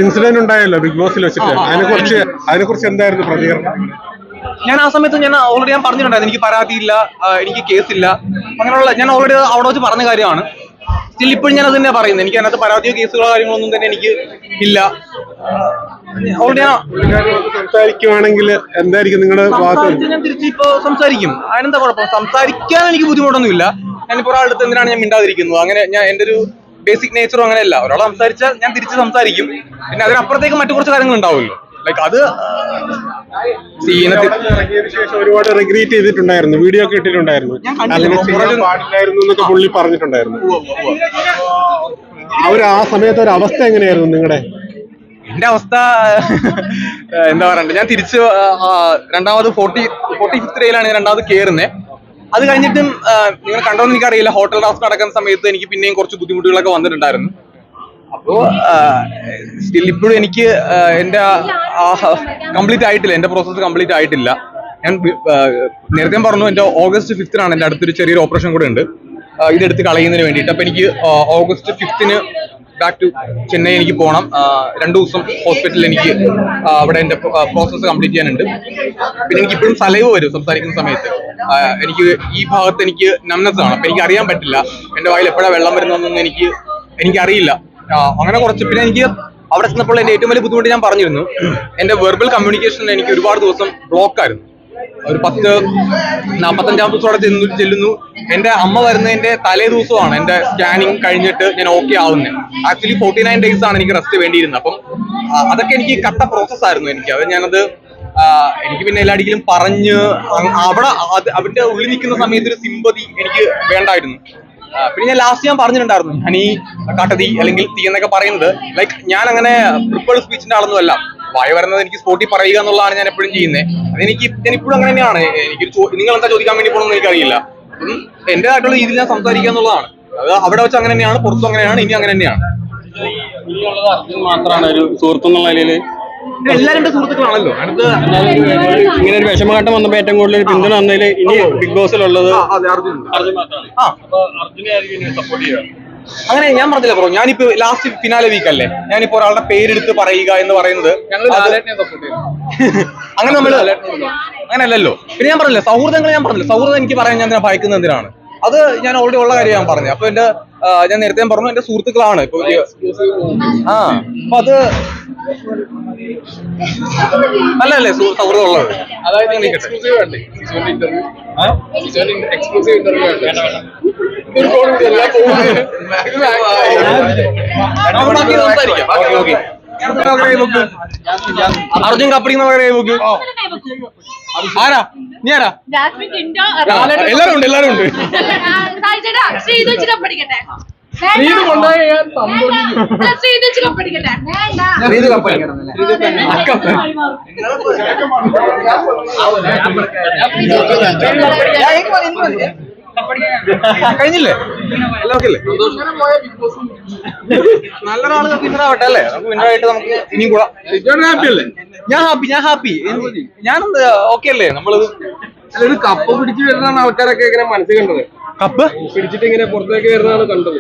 Incident ഉണ്ടായല്ലോ big ബോസിൽ വെച്ചിട്ട് അതിനെക്കുറിച്ച് എന്തായിരുന്നു പ്രതികരണം? ഞാൻ ആ സമയത്ത് ഓൾറെഡി പറഞ്ഞിട്ടുണ്ടായിരുന്നു, എനിക്ക് പരാതിയില്ല, എനിക്ക് കേസില്ല, അങ്ങനെയുള്ള ഞാൻ ഓൾറെഡി അവിടെ വെച്ച് പറഞ്ഞ കാര്യമാണ്. സ്റ്റിൽ ഇപ്പോഴും ഞാൻ അത് തന്നെ പറയുന്നത്, എനിക്ക് അതിനകത്ത് പരാതിയോ കേസുകളോ കാര്യങ്ങളൊന്നും തന്നെ എനിക്ക് ഇല്ല. ഓൾറെഡി സംസാരിക്കുവാണെങ്കിൽ എന്തായിരിക്കും നിങ്ങളുടെ ഞാൻ തിരിച്ചിപ്പോ സംസാരിക്കും. അതിനെന്താ കുഴപ്പം? സംസാരിക്കാൻ എനിക്ക് ബുദ്ധിമുട്ടൊന്നുമില്ല. ഞാനിപ്പോ ഒരാളുടെ അടുത്ത് എന്തിനാണ് ഞാൻ മിണ്ടാതിരിക്കുന്നത്? അങ്ങനെ ഞാൻ എന്റെ ഒരു ബേസിക് നേച്ചറും അങ്ങനെയല്ല. ഒരാൾ സംസാരിച്ചാൽ ഞാൻ തിരിച്ച് സംസാരിക്കും. പിന്നെ അതിനപ്പുറത്തേക്ക് മറ്റു കുറച്ച് കാര്യങ്ങൾ ഉണ്ടാവുമല്ലോ. ലൈക്ക് അത് ഒരുപാട് റിഗ്രറ്റ് ചെയ്തിട്ടുണ്ടായിരുന്നു, വീഡിയോ ഒക്കെ ഇട്ടിട്ടുണ്ടായിരുന്നു, പാടില്ലായിരുന്നു എന്നൊക്കെ പുള്ളി പറഞ്ഞിട്ടുണ്ടായിരുന്നു. ആ സമയത്ത് ഒരു അവസ്ഥ എങ്ങനെയായിരുന്നു നിങ്ങളുടെ? എന്റെ അവസ്ഥ എന്താ പറയണ്ടേ, ഞാൻ തിരിച്ച് രണ്ടാമത് 45th ഡേയിലാണ് ഞാൻ രണ്ടാമത് കയറുന്നത്. അത് കഴിഞ്ഞിട്ടും നിങ്ങൾ കണ്ടോന്ന് എനിക്കറിയില്ല, ഹോട്ടൽ ടാസ്ക് നടക്കുന്ന സമയത്ത് എനിക്ക് പിന്നെയും കുറച്ച് ബുദ്ധിമുട്ടുകളൊക്കെ വന്നിട്ടുണ്ടായിരുന്നു. അപ്പോ സ്റ്റിൽ ഇപ്പോഴും എനിക്ക് എന്റെ കംപ്ലീറ്റ് ആയിട്ടില്ല, എന്റെ പ്രോസസ്സ് കംപ്ലീറ്റ് ആയിട്ടില്ല. ഞാൻ നേരത്തെ പറഞ്ഞു, എന്റെ August 5th എന്റെ അടുത്തൊരു ചെറിയൊരു ഓപ്പറേഷൻ കൂടെ ഉണ്ട്, ഇതെടുത്ത് കളയുന്നതിന് വേണ്ടിയിട്ട്. അപ്പൊ എനിക്ക് August 5th back to Chennai എനിക്ക് പോകണം. 2 ദിവസം ഹോസ്പിറ്റലിൽ എനിക്ക് അവിടെ എന്റെ പ്രോസസ്സ് കംപ്ലീറ്റ് ചെയ്യാനുണ്ട്. പിന്നെ എനിക്ക് ഇപ്പോഴും സലൈവ് വരും സംസാരിക്കുന്ന സമയത്ത്. എനിക്ക് ഈ ഭാഗത്ത് എനിക്ക് നംനസ് ആണ്, അപ്പൊ എനിക്ക് അറിയാൻ പറ്റില്ല എന്റെ വായിൽ എപ്പോഴാണ് വെള്ളം വരുന്നതെന്നൊന്നും എനിക്കറിയില്ല. അങ്ങനെ കുറച്ച്. പിന്നെ എനിക്ക് അവിടെ ചെന്നപ്പോൾ എന്റെ ഏറ്റവും വലിയ ബുദ്ധിമുട്ട് ഞാൻ പറഞ്ഞിരുന്നു, എന്റെ വെർബൽ കമ്മ്യൂണിക്കേഷൻ എനിക്ക് ഒരുപാട് ദിവസം ബ്ലോക്ക് ആയിരുന്നു. ഒരു 45-ാം ദിവസത്തോടെ ചെല്ലുന്നു. എന്റെ അമ്മ വരുന്നതിന്റെ തലേ ദിവസമാണ് എന്റെ സ്കാനിങ് കഴിഞ്ഞിട്ട് ഞാൻ ഓക്കെ ആവുന്നത്. ആക്ച്വലി 49 days ആണ് എനിക്ക് റെസ്റ്റ് വേണ്ടിയിരുന്നത്. അപ്പം അതൊക്കെ എനിക്ക് കട്ട പ്രോസസ് ആയിരുന്നു. എനിക്ക് പിന്നെ എല്ലാടിക്കലും പറഞ്ഞ് അവിടെ അവരുടെ ഉള്ളിൽ നിൽക്കുന്ന സമയത്ത് ഒരു സിമ്പതി എനിക്ക് വേണ്ടായിരുന്നു. പിന്നെ ഞാൻ ലാസ്റ്റ് ഞാൻ പറഞ്ഞിട്ടുണ്ടായിരുന്നു, ഹണി, കാട്ടതി അല്ലെങ്കിൽ തീ എന്നൊക്കെ പറയുന്നത് ലൈക്ക് ഞാൻ അങ്ങനെ പ്രിപ്പേർഡ് സ്പീച്ചിന്റെ ആളൊന്നും അല്ല. വായ വരുന്നത് എനിക്ക് സ്പോട്ടിൽ പറയുക എന്നുള്ളതാണ് ഞാൻ എപ്പോഴും ചെയ്യുന്നത്. ഞാൻ ഇപ്പോഴും അങ്ങനെ തന്നെയാണ്. നിങ്ങൾ എന്താ ചോദിക്കാൻ വേണ്ടി പോകണമെന്ന് എനിക്കറിയില്ല. എന്റേതായിട്ടുള്ള രീതിയിൽ ഞാൻ സംസാരിക്കുക എന്നുള്ളതാണ്. അത് അവിടെ വെച്ച് അങ്ങനെ തന്നെയാണ്, പുറത്തും അങ്ങനെയാണ്, ഇനി അങ്ങനെ തന്നെയാണ്. മാത്രമാണ് ഒരു സുഹൃത്ത് എന്നുള്ള നിലയിൽ എല്ലാവരും എന്റെ സുഹൃത്തുക്കളാണല്ലോ. ഇങ്ങനെ ഒരു വിഷമഘട്ടം വന്നപ്പോൾ ഏറ്റവും കൂടുതൽ പിന്തുണ വന്നതിൽ ഇനി ബിഗ് ബോസിലുള്ളത് അങ്ങനെ ഞാൻ പറഞ്ഞില്ല ബ്രോ. ഞാനിപ്പോ ലാസ്റ്റ് ഫിനാലെ വീക്ക് അല്ലേ, ഞാനിപ്പോ ഒരാളുടെ പേരെടുത്ത് പറയുക എന്ന് പറയുന്നത് അങ്ങനെ അങ്ങനെയല്ലല്ലോ. പിന്നെ ഞാൻ പറഞ്ഞില്ല സൗഹൃദങ്ങൾ, സൗഹൃദം എനിക്ക് പറയാൻ ഞാൻ ഭയക്കുന്നത് എന്തിനാണ്? അത് ഞാൻ ഓൾറെഡി ഉള്ള കാര്യം ഞാൻ പറഞ്ഞു. അപ്പൊ ഞാൻ നേരത്തെ പറഞ്ഞു, എന്റെ സുഹൃത്തുക്കളാണ് ഇപ്പൊ. അപ്പൊ അത് നല്ലല്ലേ സൗഹൃദം ഉള്ളത്. അതായത് അർജുൻ കപ്പടിക്കുന്ന ബുക്ക് ആരാ? നീ ആരാ? എല്ലാരും ഉണ്ട്. കഴിഞ്ഞില്ലേ? എല്ലാം ഓക്കെ അല്ലേ? നല്ലൊരാള് വിന്നറാവട്ടെ അല്ലേ? നമുക്ക് വിന്നറായിട്ട് നമുക്ക് ഇനിയും കൂടാ. ഞാൻ ഹാപ്പി. ഞാനെന്ത് ഓക്കെ അല്ലേ? നമ്മളത് ഒരു കപ്പ് പിടിച്ചു വരുന്നതാണ് ആൾക്കാരൊക്കെ ഇങ്ങനെ മനസ്സിൽ കണ്ടത്. കപ്പ് പിടിച്ചിട്ട് ഇങ്ങനെ പുറത്തേക്ക് വരുന്നതാണ് കണ്ടത്.